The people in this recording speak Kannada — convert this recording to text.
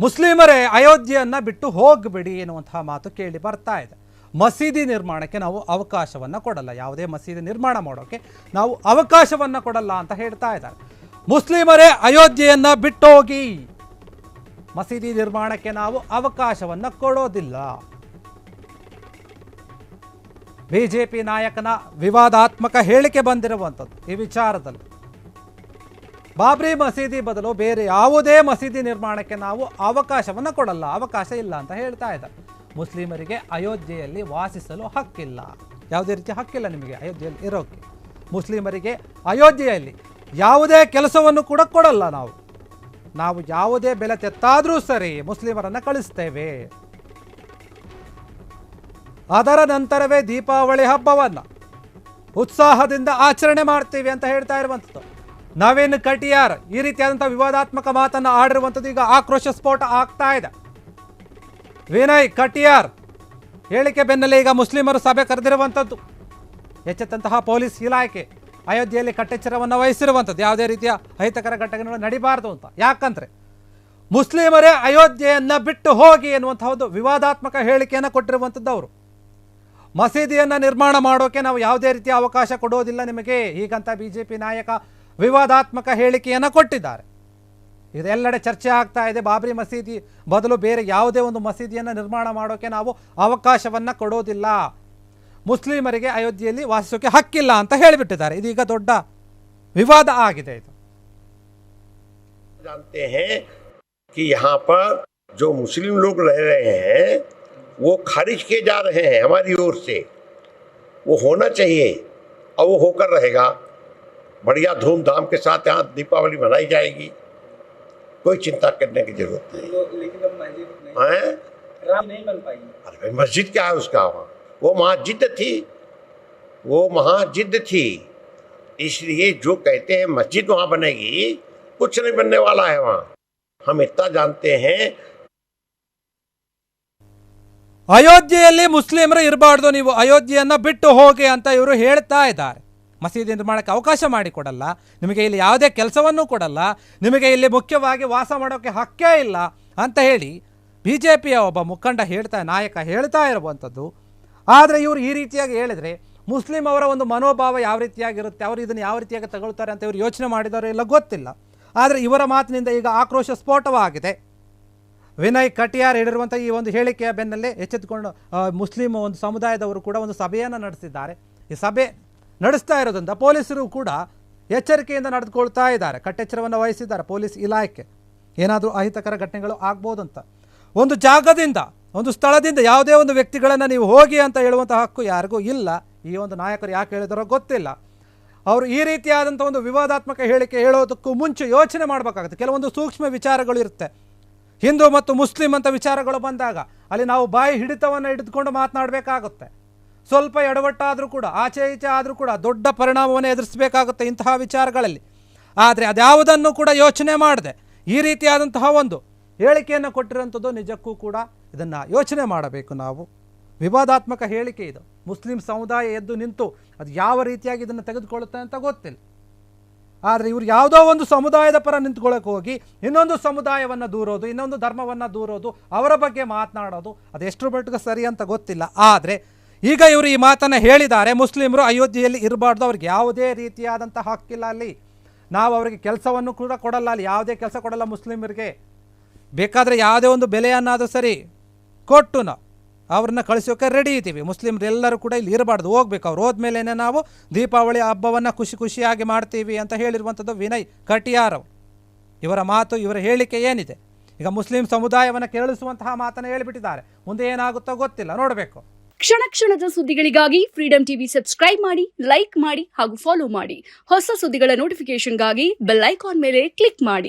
ಮುಸ್ಲಿಮರೇ ಅಯೋಧ್ಯೆಯನ್ನು ಬಿಟ್ಟು ಹೋಗಬೇಡಿ ಎನ್ನುವಂತಹ ಮಾತು ಕೇಳಿ ಬರ್ತಾ ಇದೆ. ಮಸೀದಿ ನಿರ್ಮಾಣಕ್ಕೆ ನಾವು ಅವಕಾಶವನ್ನು ಕೊಡಲ್ಲ, ಯಾವುದೇ ಮಸೀದಿ ನಿರ್ಮಾಣ ಮಾಡೋಕ್ಕೆ ನಾವು ಅವಕಾಶವನ್ನು ಕೊಡಲ್ಲ ಅಂತ ಹೇಳ್ತಾ ಇದ್ದಾರೆ. ಮುಸ್ಲಿಮರೇ ಅಯೋಧ್ಯೆಯನ್ನು ಬಿಟ್ಟೋಗಿ, ಮಸೀದಿ ನಿರ್ಮಾಣಕ್ಕೆ ನಾವು ಅವಕಾಶವನ್ನು ಕೊಡೋದಿಲ್ಲ. ಬಿಜೆಪಿ ನಾಯಕನ ವಿವಾದಾತ್ಮಕ ಹೇಳಿಕೆ ಬಂದಿರುವಂಥದ್ದು ಈ ವಿಚಾರದಲ್ಲಿ. ಬಾಬ್ರಿ ಮಸೀದಿ ಬದಲು ಬೇರೆ ಯಾವುದೇ ಮಸೀದಿ ನಿರ್ಮಾಣಕ್ಕೆ ನಾವು ಅವಕಾಶವನ್ನು ಕೊಡಲ್ಲ, ಅವಕಾಶ ಇಲ್ಲ ಅಂತ ಹೇಳ್ತಾ ಇದ್ದಾರೆ. ಮುಸ್ಲಿಮರಿಗೆ ಅಯೋಧ್ಯೆಯಲ್ಲಿ ವಾಸಿಸಲು ಹಕ್ಕಿಲ್ಲ, ಯಾವುದೇ ರೀತಿಯ ಹಕ್ಕಿಲ್ಲ ನಿಮಗೆ ಅಯೋಧ್ಯೆಯಲ್ಲಿ ಇರೋಕ್ಕೆ. ಮುಸ್ಲಿಮರಿಗೆ ಅಯೋಧ್ಯೆಯಲ್ಲಿ ಯಾವುದೇ ಕೆಲಸವನ್ನು ಕೂಡ ಕೊಡಲ್ಲ. ನಾವು ಯಾವುದೇ ಬೆಲೆ ತೆತ್ತಾದರೂ ಸರಿ ಮುಸ್ಲಿಮರನ್ನು ಕಳಿಸ್ತೇವೆ. ಅದರ ನಂತರವೇ ದೀಪಾವಳಿ ಹಬ್ಬವನ್ನು ಉತ್ಸಾಹದಿಂದ ಆಚರಣೆ ಮಾಡ್ತೀವಿ ಅಂತ ಹೇಳ್ತಾ ಇರುವಂಥದ್ದು. ನವೀನ್ ಕಟಿಯಾರ್ ಈ ರೀತಿಯಾದಂಥ ವಿವಾದಾತ್ಮಕ ಮಾತನ್ನು ಆಡಿರುವಂಥದ್ದು ಈಗ ಆಕ್ರೋಶ ಸ್ಫೋಟ ಆಗ್ತಾ ಇದೆ. ವಿನಯ್ ಕಟಿಯಾರ್ ಹೇಳಿಕೆ ಬೆನ್ನಲ್ಲೇ ಈಗ ಮುಸ್ಲಿಮರು ಸಭೆ ಕರೆದಿರುವಂಥದ್ದು. ಎಚ್ಚೆತ್ತಂತಹ ಪೊಲೀಸ್ ಇಲಾಖೆ ಅಯೋಧ್ಯೆಯಲ್ಲಿ ಕಟ್ಟೆಚ್ಚರವನ್ನು ವಹಿಸಿರುವಂಥದ್ದು, ಯಾವುದೇ ರೀತಿಯ ಅಹಿತಕರ ಘಟನೆಗಳು ನಡೀಬಾರ್ದು ಅಂತ. ಯಾಕಂದರೆ ಮುಸ್ಲಿಮರೇ ಅಯೋಧ್ಯೆಯನ್ನು ಬಿಟ್ಟು ಹೋಗಿ ಎನ್ನುವಂತಹ ಒಂದು ವಿವಾದಾತ್ಮಕ ಹೇಳಿಕೆಯನ್ನು ಕೊಟ್ಟಿರುವಂಥದ್ದು ಅವರು. ಮಸೀದಿಯನ್ನು ನಿರ್ಮಾಣ ಮಾಡೋಕೆ ನಾವು ಯಾವುದೇ ರೀತಿಯ ಅವಕಾಶ ಕೊಡೋದಿಲ್ಲ ನಿಮಗೆ ಹೀಗಂತ ಬಿಜೆಪಿ ನಾಯಕ ವಿವಾದಾತ್ಮಕ ಹೇಳಿಕೆಯನ್ನು ಕೊಟ್ಟಿದ್ದಾರೆ. ಇದೆಲ್ಲೆಡೆ ಚರ್ಚೆ ಆಗ್ತಾ ಇದೆ. ಬಾಬ್ರಿ ಮಸೀದಿ ಬದಲು ಬೇರೆ ಯಾವುದೇ ಒಂದು ಮಸೀದಿಯನ್ನು ನಿರ್ಮಾಣ ಮಾಡೋಕೆ ನಾವು ಅವಕಾಶವನ್ನು ಕೊಡೋದಿಲ್ಲ, ಮುಸ್ಲಿಮರಿಗೆ ಅಯೋಧ್ಯೆಯಲ್ಲಿ ವಾಸಿಸೋಕೆ ಹಕ್ಕಿಲ್ಲ ಅಂತ ಹೇಳಿಬಿಟ್ಟಿದ್ದಾರೆ. ಇದೀಗ ದೊಡ್ಡ ವಿವಾದ ಆಗಿದೆ. ಇದು जानते हैं कि यहाँ पर जो मुस्लिम लोग रह रहे हैं वो खारिज किए जा रहे हैं हमारी ओर से. वो होना चाहिए और वो होकर रहेगा. बढ़िया धूमधाम के साथ यहाँ दीपावली मनाई जाएगी, कोई चिंता करने की जरूरत नहीं. लेकिन अब मस्जिद नहीं बन पाएगी. अरे मस्जिद क्या है उसका, वहाँ वो महाजिद थी, वो महाजिद थी. इसलिए जो कहते हैं मस्जिद वहाँ बनेगी, कुछ नहीं बनने वाला है वहाँ. हम इतना जानते हैं. ಅಯೋಧ್ಯೆಯಲ್ಲಿ ಮುಸ್ಲಿಮರು ಇರಬಾರ್ದು, ನೀವು ಅಯೋಧ್ಯೆಯನ್ನು ಬಿಟ್ಟು ಹೋಗಿ ಅಂತ ಇವರು ಹೇಳ್ತಾ ಇದ್ದಾರೆ. ಮಸೀದಿ ನಿರ್ಮಾಣಕ್ಕೆ ಅವಕಾಶ ಮಾಡಿಕೊಡಲ್ಲ, ನಿಮಗೆ ಇಲ್ಲಿ ಯಾವುದೇ ಕೆಲಸವನ್ನು ಕೊಡಲ್ಲ, ನಿಮಗೆ ಇಲ್ಲಿ ಮುಖ್ಯವಾಗಿ ವಾಸ ಮಾಡೋಕ್ಕೆ ಹಕ್ಕೇ ಇಲ್ಲ ಅಂತ ಹೇಳಿ ಬಿಜೆಪಿಯ ಒಬ್ಬ ಮುಖಂಡ ನಾಯಕ ಹೇಳ್ತಾ ಇರುವಂಥದ್ದು. ಆದರೆ ಇವರು ಈ ರೀತಿಯಾಗಿ ಹೇಳಿದರೆ ಮುಸ್ಲಿಂ ಅವರ ಒಂದು ಮನೋಭಾವ ಯಾವ ರೀತಿಯಾಗಿರುತ್ತೆ, ಅವರು ಇದನ್ನು ಯಾವ ರೀತಿಯಾಗಿ ತಗೊಳ್ತಾರೆ ಅಂತ ಇವರು ಯೋಚನೆ ಮಾಡಿದವರು ಇಲ್ಲ ಗೊತ್ತಿಲ್ಲ. ಆದರೆ ಇವರ ಮಾತಿನಿಂದ ಈಗ ಆಕ್ರೋಶ ಸ್ಫೋಟವಾಗಿದೆ. ವಿನಯ್ ಕಟಿಯಾರ್ ಹೇಳಿರುವಂಥ ಈ ಒಂದು ಹೇಳಿಕೆಯ ಬೆನ್ನಲ್ಲೇ ಎಚ್ಚೆತ್ತುಕೊಂಡು ಮುಸ್ಲಿಂ ಒಂದು ಸಮುದಾಯದವರು ಕೂಡ ಒಂದು ಸಭೆಯನ್ನು ನಡೆಸಿದ್ದಾರೆ. ಈ ಸಭೆ ನಡೆಸ್ತಾ ಇರೋದ್ರಿಂದ ಪೊಲೀಸರು ಕೂಡ ಎಚ್ಚರಿಕೆಯಿಂದ ನಡೆದುಕೊಳ್ತಾ ಇದ್ದಾರೆ, ಕಟ್ಟೆಚ್ಚರವನ್ನು ವಹಿಸಿದ್ದಾರೆ ಪೊಲೀಸ್ ಇಲಾಖೆ. ಏನಾದರೂ ಅಹಿತಕರ ಘಟನೆಗಳು ಆಗ್ಬೋದು ಅಂತ. ಒಂದು ಜಾಗದಿಂದ ಒಂದು ಸ್ಥಳದಿಂದ ಯಾವುದೇ ಒಂದು ವ್ಯಕ್ತಿಗಳನ್ನು ನೀವು ಹೋಗಿ ಅಂತ ಹೇಳುವಂಥ ಹಕ್ಕು ಯಾರಿಗೂ ಇಲ್ಲ. ಈ ಒಂದು ನಾಯಕರು ಯಾಕೆ ಹೇಳಿದಾರೋ ಗೊತ್ತಿಲ್ಲ. ಅವರು ಈ ರೀತಿಯಾದಂಥ ಒಂದು ವಿವಾದಾತ್ಮಕ ಹೇಳಿಕೆ ಹೇಳೋದಕ್ಕೂ ಮುಂಚೆ ಯೋಚನೆ ಮಾಡಬೇಕಾಗುತ್ತೆ. ಕೆಲವೊಂದು ಸೂಕ್ಷ್ಮ ವಿಚಾರಗಳು ಇರುತ್ತೆ. ಹಿಂದೂ ಮತ್ತು ಮುಸ್ಲಿಂ ಅಂತ ವಿಚಾರಗಳು ಬಂದಾಗ ಅಲ್ಲಿ ನಾವು ಬಾಯಿ ಹಿಡಿತವನ್ನು ಹಿಡಿದುಕೊಂಡು ಮಾತನಾಡಬೇಕಾಗುತ್ತೆ. ಸ್ವಲ್ಪ ಎಡವಟ್ಟಾದರೂ ಕೂಡ, ಆಚೆ ಈಚೆ ಆದರೂ ಕೂಡ ದೊಡ್ಡ ಪರಿಣಾಮವನ್ನು ಎದುರಿಸಬೇಕಾಗುತ್ತೆ ಇಂತಹ ವಿಚಾರಗಳಲ್ಲಿ. ಆದರೆ ಅದ್ಯಾವುದನ್ನು ಕೂಡ ಯೋಚನೆ ಮಾಡದೆ ಈ ರೀತಿಯಾದಂತಹ ಒಂದು ಹೇಳಿಕೆಯನ್ನು ಕೊಟ್ಟಿರೋಂಥದ್ದು ನಿಜಕ್ಕೂ ಕೂಡ ಇದನ್ನು ಯೋಚನೆ ಮಾಡಬೇಕು ನಾವು. ವಿವಾದಾತ್ಮಕ ಹೇಳಿಕೆ ಇದು. ಮುಸ್ಲಿಂ ಸಮುದಾಯ ಎದ್ದು ನಿಂತು ಅದು ಯಾವ ರೀತಿಯಾಗಿ ಇದನ್ನು ತೆಗೆದುಕೊಳ್ಳುತ್ತೆ ಅಂತ ಗೊತ್ತಿಲ್ಲ. ಆದರೆ ಇವರು ಯಾವುದೋ ಒಂದು ಸಮುದಾಯದ ಪರ ನಿಂತ್ಕೊಳ್ಳೋಕೆ ಹೋಗಿ ಇನ್ನೊಂದು ಸಮುದಾಯವನ್ನು ದೂರೋದು, ಇನ್ನೊಂದು ಧರ್ಮವನ್ನು ದೂರೋದು, ಅವರ ಬಗ್ಗೆ ಮಾತನಾಡೋದು ಅದು ಎಷ್ಟರ ಮಟ್ಟಿಗೆ ಸರಿ ಅಂತ ಗೊತ್ತಿಲ್ಲ. ಆದರೆ ಈಗ ಇವರು ಈ ಮಾತನ್ನು ಹೇಳಿದ್ದಾರೆ, ಮುಸ್ಲಿಮರು ಅಯೋಧ್ಯೆಯಲ್ಲಿ ಇರಬಾರ್ದು, ಅವ್ರಿಗೆ ಯಾವುದೇ ರೀತಿಯಾದಂಥ ಹಕ್ಕಿಲ್ಲ ಅಲ್ಲಿ, ನಾವು ಅವರಿಗೆ ಕೆಲಸವನ್ನು ಕೂಡ ಕೊಡಲ್ಲ, ಅಲ್ಲಿ ಯಾವುದೇ ಕೆಲಸ ಕೊಡಲ್ಲ ಮುಸ್ಲಿಮರಿಗೆ. ಬೇಕಾದರೆ ಯಾವುದೇ ಒಂದು ಬೆಲೆಯನ್ನಾದರೂ ಸರಿ ಕೊಟ್ಟು ನಾವು ಅವ್ರನ್ನ ಕಳಿಸೋಕೆ ರೆಡಿ ಇದ್ದೀವಿ, ಮುಸ್ಲಿಮರೆಲ್ಲರೂ ಕೂಡ ಇಲ್ಲಿ ಇರಬಾರ್ದು, ಹೋಗ್ಬೇಕು, ಅವ್ರು ಹೋದ್ಮೇಲೆ ನಾವು ದೀಪಾವಳಿ ಹಬ್ಬವನ್ನು ಖುಷಿಯಾಗಿ ಮಾಡ್ತೀವಿ ಅಂತ ಹೇಳಿರುವಂಥದ್ದು ವಿನಯ್ ಕಟಿಯಾರ್. ಇವರ ಮಾತು, ಇವರ ಹೇಳಿಕೆ ಏನಿದೆ, ಈಗ ಮುಸ್ಲಿಂ ಸಮುದಾಯವನ್ನು ಕೇಳಿಸುವಂತಹ ಮಾತನ್ನು ಹೇಳಿಬಿಟ್ಟಿದ್ದಾರೆ. ಮುಂದೆ ಏನಾಗುತ್ತೋ ಗೊತ್ತಿಲ್ಲ, ನೋಡಬೇಕು. ಕ್ಷಣ ಕ್ಷಣದ ಸುದ್ದಿಗಳಿಗಾಗಿ ಫ್ರೀಡಂ ಟಿವಿ ಸಬ್ಸ್ಕ್ರೈಬ್ ಮಾಡಿ, ಲೈಕ್ ಮಾಡಿ ಹಾಗೂ ಫಾಲೋ ಮಾಡಿ. ಹೊಸ ಸುದ್ದಿಗಳ ನೋಟಿಫಿಕೇಶನ್ಗಾಗಿ ಬೆಲ್ ಐಕಾನ್ ಮೇಲೆ ಕ್ಲಿಕ್ ಮಾಡಿ.